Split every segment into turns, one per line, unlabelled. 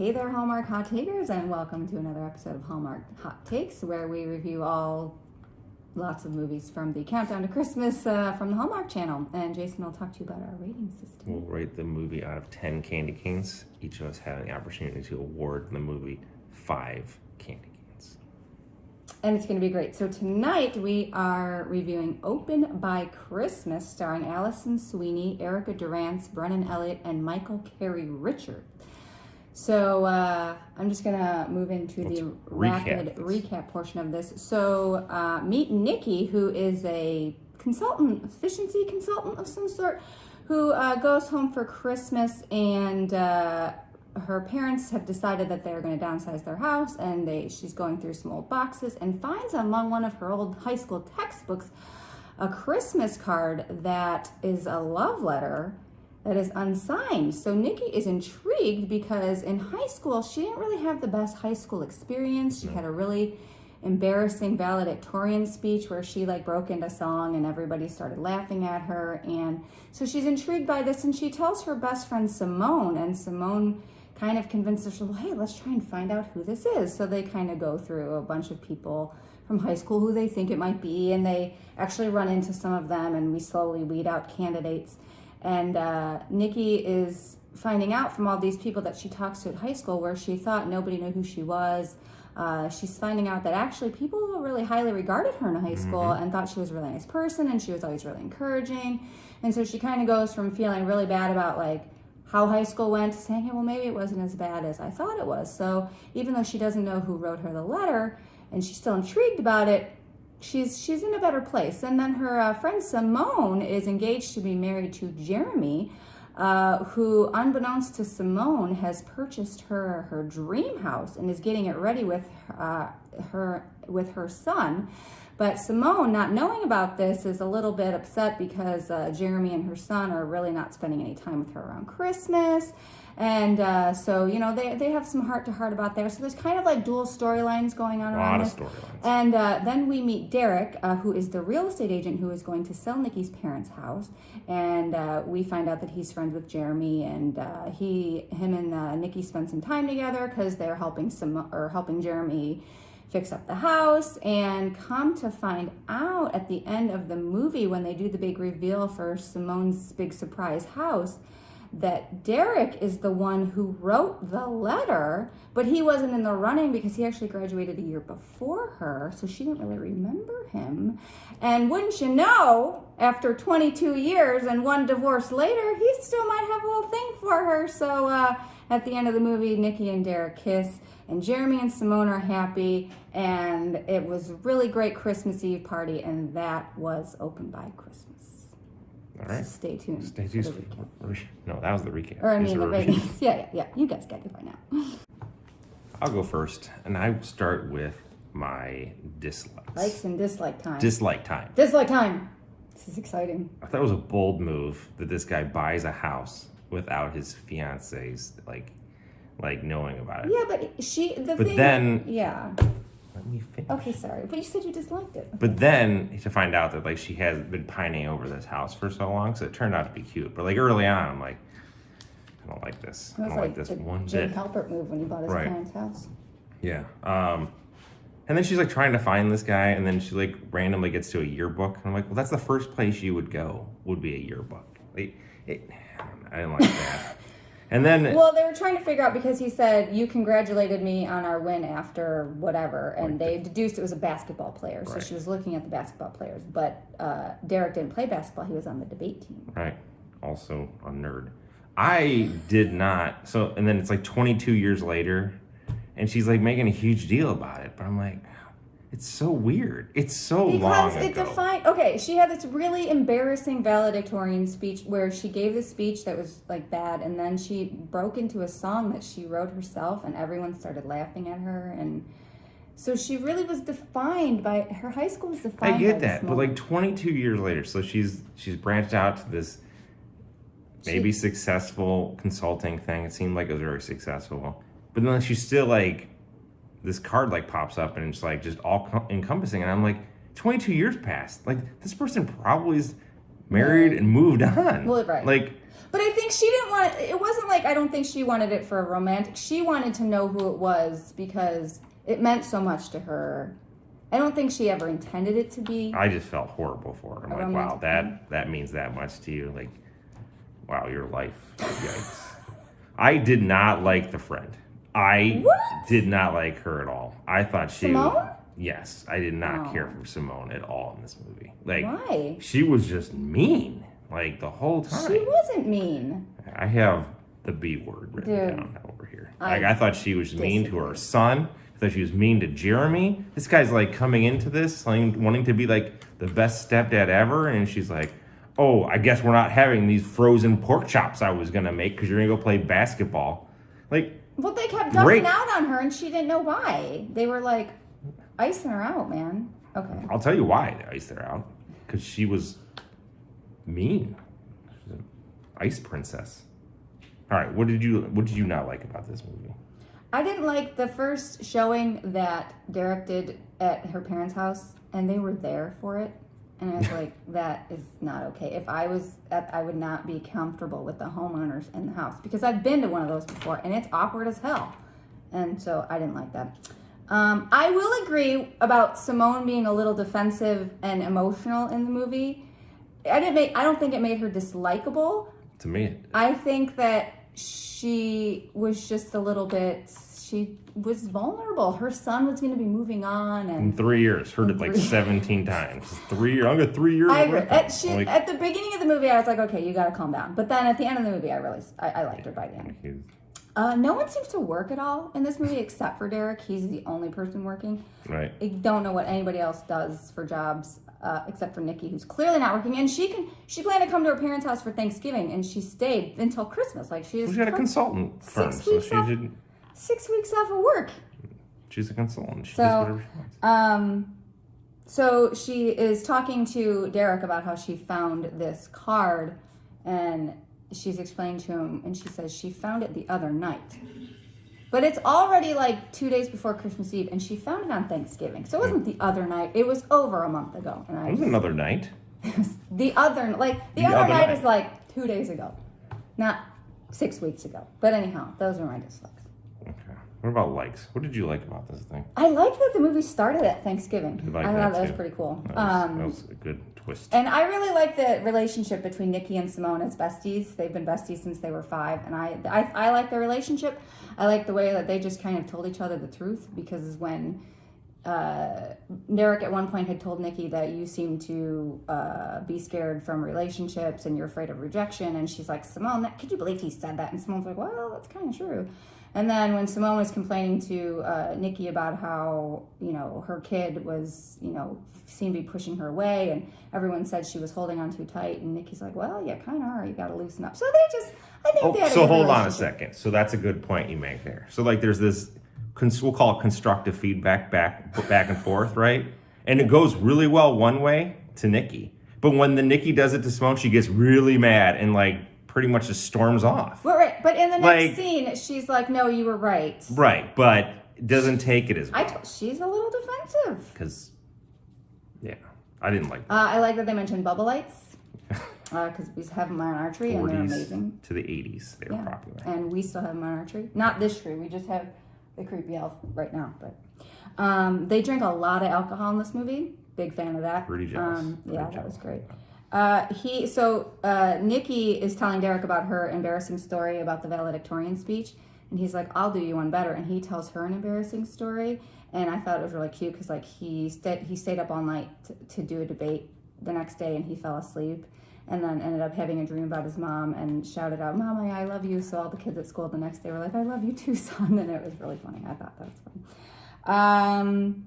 Hey there, Hallmark Hot Takers, and welcome to another episode of Hallmark Hot Takes, where we review lots of movies from the countdown to Christmas from the Hallmark Channel. And Jason will talk to you about our rating system.
We'll rate the movie out of 10 candy canes, each of us having the opportunity to award the movie 5 candy canes.
And it's going to be great. So tonight we are reviewing Open by Christmas, starring Allison Sweeney, Erica Durance, Brennan Elliott, and Michael Carey Richard. So I'm just going to move into the rapid recap portion of this. So meet Nicki, who is a efficiency consultant of some sort, who goes home for Christmas, and her parents have decided that they're going to downsize their house, and she's going through some old boxes and finds among one of her old high school textbooks a Christmas card that is a love letter that is unsigned. So Nicki is intrigued because in high school, she didn't really have the best high school experience. She had a really embarrassing valedictorian speech where she broke into song and everybody started laughing at her. And so she's intrigued by this, and she tells her best friend Simone, and Simone kind of convinces her, well, hey, let's try and find out who this is. So they kind of go through a bunch of people from high school who they think it might be, and they actually run into some of them, and we slowly weed out candidates. And Nicki is finding out from all these people that she talks to at high school, where she thought nobody knew who she was. She's finding out that actually people really highly regarded her in high school and thought she was a really nice person, and she was always really encouraging. And so she kind of goes from feeling really bad about how high school went to saying, hey, well, maybe it wasn't as bad as I thought it was. So even though she doesn't know who wrote her the letter, and she's still intrigued about it, she's in a better place. And then her friend Simone is engaged to be married to Jeremy, who, unbeknownst to Simone, has purchased her dream house and is getting it ready with her son. But Simone, not knowing about this, is a little bit upset because Jeremy and her son are really not spending any time with her around Christmas. And so, they have some heart-to-heart about there. So there's kind of dual storylines going on around this. A lot of storylines. And then we meet Derek, who is the real estate agent who is going to sell Nicki's parents' house. And we find out that he's friends with Jeremy, and him and Nicki spend some time together because they're helping Jeremy fix up the house. And come to find out at the end of the movie, when they do the big reveal for Simone's big surprise house, that Derek is the one who wrote the letter, but he wasn't in the running because he actually graduated a year before her, so she didn't really remember him. And wouldn't you know, after 22 years and one divorce later, he still might have a little thing for her. So at the end of the movie, Nicki and Derek kiss, and Jeremy and Simone are happy, and it was a really great Christmas Eve party, and that was Open by Christmas.
All right.
So stay tuned.
Stay tuned. No, that was the recap.
Or the ratings. Yeah. You guys get it by now.
I'll go first, and I start with my dislikes.
Likes and dislike time.
Dislike time.
Dislike time. This is exciting.
I thought it was a bold move that this guy buys a house without his fiance's knowing about it.
Yeah, but
then
yeah.
Let me finish.
Okay, sorry. But you said you disliked it.
But then to find out that she has been pining over this house for so long, so it turned out to be cute. But early on, I'm like, I don't like this. I don't like this one bit.
Jim Halpert move when he bought his parents' house.
Yeah. And then she's trying to find this guy, and then she randomly gets to a yearbook. And I'm like, well, that's the first place you would go, would be a yearbook. I didn't like that. And then,
well, they were trying to figure out, because he said, you congratulated me on our win after whatever, and they deduced it was a basketball player. So she was looking at the basketball players. But Derek didn't play basketball. He was on the debate team.
Right. Also a nerd. I did not. So, and then it's 22 years later, and she's making a huge deal about it. But I'm like, it's so weird. It's so long ago.
Because she had this really embarrassing valedictorian speech where she gave this speech that was bad, and then she broke into a song that she wrote herself, and everyone started laughing at her, and so she really was defined by her high school was defined.
I get that, but 22 years later, so she's branched out to this maybe successful consulting thing. It seemed like it was very successful, but then she's still this card pops up, and it's just all encompassing, and I'm 22 years passed. This person probably is married, and moved on.
Well, right.
Like,
but I think she didn't want it. It wasn't like, I don't think she wanted it for a romantic. She wanted to know who it was because it meant so much to her. I don't think she ever intended it to be.
I just felt horrible for her. I'm like, wow, that means that much to you. Like, wow, your life. Yikes. I did not like the friend. I did not like her at all. I thought she
Simone?
Yes, I did not care for Simone at all in this movie. Like,
why?
She was just mean, like, the whole time.
She wasn't mean.
I have the B word written down over here. I thought she was mean to her
disagree.
son. I thought she was mean to Jeremy. This guy's like coming into this, like, wanting to be like the best stepdad ever, and she's like, oh, I guess we're not having these frozen pork chops I was gonna make because you're gonna go play basketball. Like,
well, they kept ducking out on her, and she didn't know why. They were like icing her out, man. Okay.
I'll tell you why they iced her out. Because she was mean. She's an ice princess. All right, what did you not like about this movie?
I didn't like the first showing that Derek did at her parents' house, and they were there for it. And I was like, that is not okay. If I was, I would not be comfortable with the homeowners in the house. Because I've been to one of those before, and it's awkward as hell. And so I didn't like that. I will agree about Simone being a little defensive and emotional in the movie. I don't think it made her dislikable.
To me,
I think that she was just a little bit. She was vulnerable. Her son was going to be moving on, and
in 3 years, heard it like 17 times. 3 years. I'm got 3 years.
I agree. At the beginning of the movie, I was like, okay, you got to calm down. But then at the end of the movie, I liked her by the end. No one seems to work at all in this movie except for Derek. He's the only person working.
Right.
I don't know what anybody else does for jobs except for Nicki, who's clearly not working. And she planned to come to her parents' house for Thanksgiving, and she stayed until Christmas. Like she
got a consultant firm,
6
so
weeks
she
off,
didn't.
6 weeks off of work.
She's a consultant. She does whatever she wants.
So she is talking to Derek about how she found this card, and she's explained to him, and she says she found it the other night. But it's already like 2 days before Christmas Eve, and she found it on Thanksgiving. So it wasn't the other night. It was over a month ago. And
It was another night.
the other night is like 2 days ago, not 6 weeks ago. But anyhow, those are my dislikes.
Okay. What about likes? What did you like about this thing?
I liked that the movie started at Thanksgiving.
I
thought that was pretty cool.
That was a good twist.
And I really like the relationship between Nicki and Simone as besties. They've been besties since they were 5, and I like their relationship. I like the way that they just kind of told each other the truth, because when Derek at one point had told Nicki that you seem to be scared from relationships and you're afraid of rejection, and she's like, Simone, could you believe he said that? And Simone's like, well, that's kind of true. And then when Simone was complaining to Nicki about how, her kid was, seemed to be pushing her away, and everyone said she was holding on too tight, and Nicki's like, well, you kind of are. You got to loosen up. So I think they had a
so
good
hold on a
relationship.
second. So that's a good point you make there. So like there's this, we'll call it constructive feedback back and forth, right? And it goes really well one way to Nicki. But when the Nicki does it to Simone, she gets really mad and like pretty much just storms off.
Well, right. But in the next scene, she's like, no, you were right.
Right, but doesn't take it as well.
She's a little defensive.
Because, yeah, I didn't like that.
I like that they mentioned bubble lights. Because we have them on our tree, and they're amazing.
To the 80s, they were popular.
And we still have them on our tree. Not this tree. We just have the creepy elf right now. But they drink a lot of alcohol in this movie. Big fan of that.
Pretty jealous.
That was great. Nicki is telling Derek about her embarrassing story about the valedictorian speech, and he's like, I'll do you one better. And he tells her an embarrassing story, and I thought it was really cute because like he stayed up all night to do a debate the next day, and he fell asleep, and then ended up having a dream about his mom and shouted out, Mama, I love you. So all the kids at school the next day were like, I love you too, son. And it was really funny. I thought that was fun.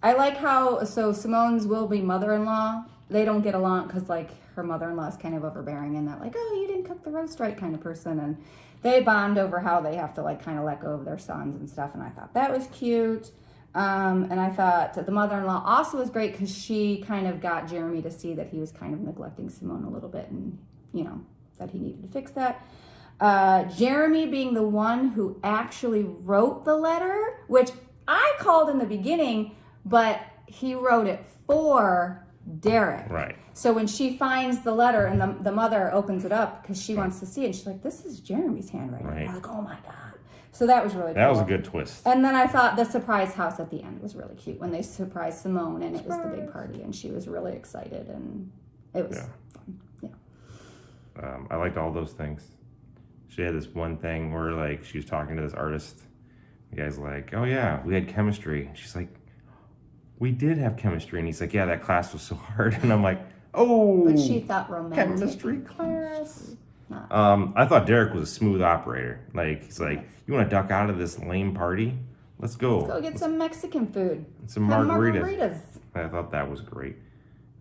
I like how, Simone's will-be mother-in-law, they don't get along because like her mother-in-law is kind of overbearing and that like, oh, you didn't cook the roast right kind of person. And they bond over how they have to like kind of let go of their sons and stuff. And I thought that was cute. And I thought the mother-in-law also was great because she kind of got Jeremy to see that he was kind of neglecting Simone a little bit, and that he needed to fix that. Jeremy being the one who actually wrote the letter, which I called in the beginning, but he wrote it for Derek.
Right.
So when she finds the letter and the mother opens it up because she wants to see it, and she's like, this is Jeremy's handwriting.
Right.
And I'm like, oh my God. So that was really cool.
That was a good twist.
And then I thought the surprise house at the end was really cute when they surprised Simone and it was the big party and she was really excited and it was fun. Yeah.
I liked all those things. She had this one thing where like she was talking to this artist. The guy's like, oh yeah, we had chemistry. And she's like, we did have chemistry. And he's like, yeah, that class was so hard. And I'm like, oh.
But she thought romantic.
Chemistry class. I thought Derek was a smooth operator. Like, he's like, you want to duck out of this lame party? Let's go.
Let's go get some Mexican food.
Some margaritas. I thought that was great.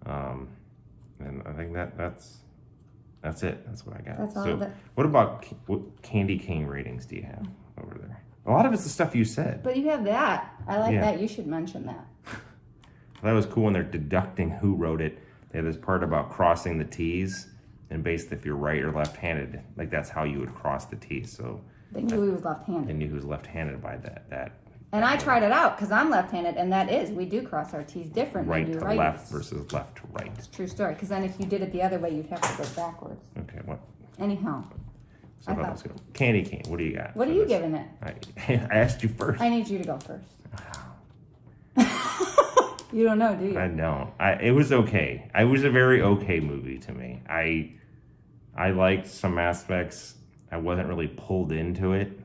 And I think that's it. That's what I got.
That's all.
So, what about what candy cane ratings do you have over there? A lot of it's the stuff you said.
But you have that. I like that. You should mention that.
That was cool when they're deducting who wrote it. They have this part about crossing the T's. And based if you're right or left-handed, like that's how you would cross the T's. So
they knew he was left-handed.
They knew he was left-handed by that.
And I tried it out because I'm left-handed, and that is we do cross our T's different.
Right
than you
to left versus left to right.
It's a true story. Because then if you did it the other way, you'd have to go backwards.
Okay, what?
Anyhow,
So that was good. Candy cane. What do you got?
What are you giving it?
I asked you first.
I need you to go first. You don't know, do you?
I don't. It was okay. It was a very okay movie to me. I liked some aspects. I wasn't really pulled into it.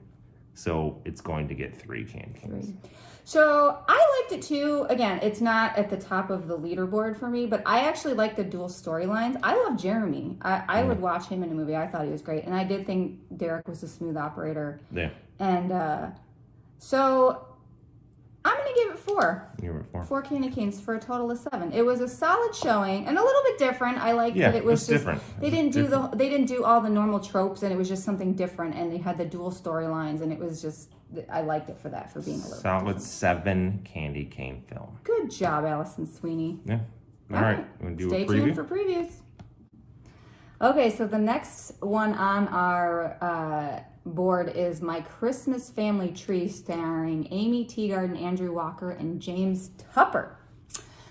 So it's going to get 3 candy canes.
So I liked it too. Again, it's not at the top of the leaderboard for me, but I actually like the dual storylines. I love Jeremy. I would watch him in a movie. I thought he was great. And I did think Derek was a smooth operator.
Yeah.
And so I'm going to give it 4.
You were 4.
4 candy canes for a total of 7. It was a solid showing and a little bit different. I liked that it was just
different.
They didn't do all the normal tropes, and it was just something different. And they had the dual storylines, and it was just I liked it for that, for being a little
solid 7 candy cane film.
Good job, Allison Sweeney.
Yeah. All right. You want to do
Stay
a preview?
tuned for previews. Okay, so the next one on our board is My Christmas Family Tree, starring Amy Teagarden, Andrew Walker, and James Tupper.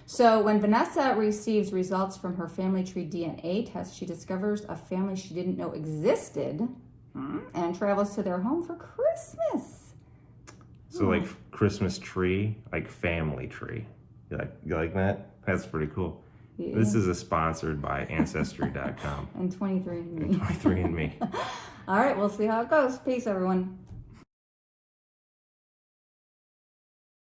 So when Vanessa receives results from her family tree DNA test, she discovers a family she didn't know existed and travels to their home for Christmas.
So like Christmas tree, like family tree. You like that? That's pretty cool. Yeah. This is sponsored by Ancestry.com.
And 23andMe.
23andMe.
All right, we'll see how it goes. Peace, everyone.